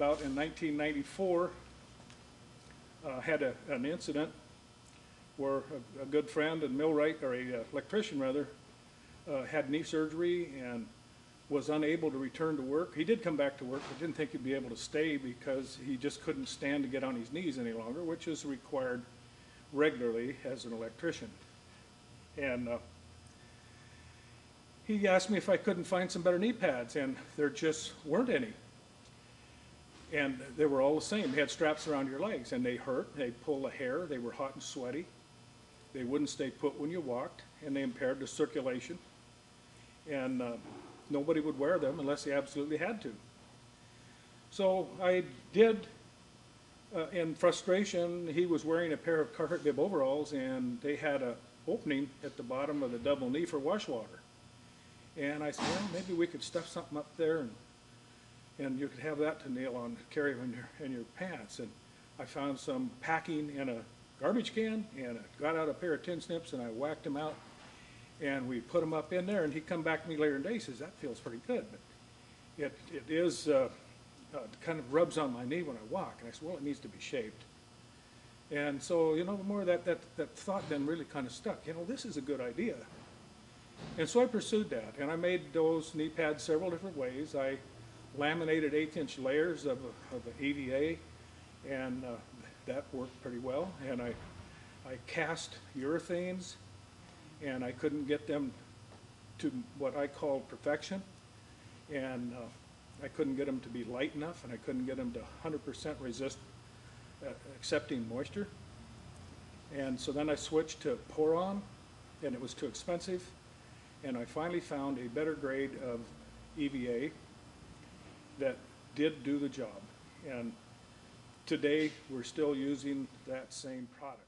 about in 1994, had an incident where a good friend and millwright, or a electrician rather, had knee surgery and was unable to return to work. He did come back to work, but didn't think he'd be able to stay because he just couldn't stand to get on his knees any longer, which is required regularly as an electrician. And he asked me if I couldn't find some better knee pads, and there just weren't any. And they were all the same. They had straps around your legs, and they hurt. They pulled the hair. They were hot and sweaty. They wouldn't stay put when you walked, and they impaired the circulation. And nobody would wear them unless they absolutely had to. So I did, in frustration. He was wearing a pair of carpet bib overalls, and they had an opening at the bottom of the double knee for wash water. And I said, well, maybe we could stuff something up there, and you could have that to nail on, carry in your pants. And I found some packing in a garbage can, and I got out a pair of tin snips, and I whacked them out, and we put them up in there. And he come back to me later in the day, he says, that feels pretty good, but it is kind of rubs on my knee when I walk. And I said, well, it needs to be shaped. And so, the more that thought then really kind of stuck. This is a good idea. And so I pursued that, and I made those knee pads several different ways. I laminated 1/8-inch layers of the EVA, and that worked pretty well. And I cast urethanes, and I couldn't get them to what I call perfection. And I couldn't get them to be light enough, and I couldn't get them to 100% resist accepting moisture. And so then I switched to pour-on, and it was too expensive. And I finally found a better grade of EVA that did do the job. And today we're still using that same product.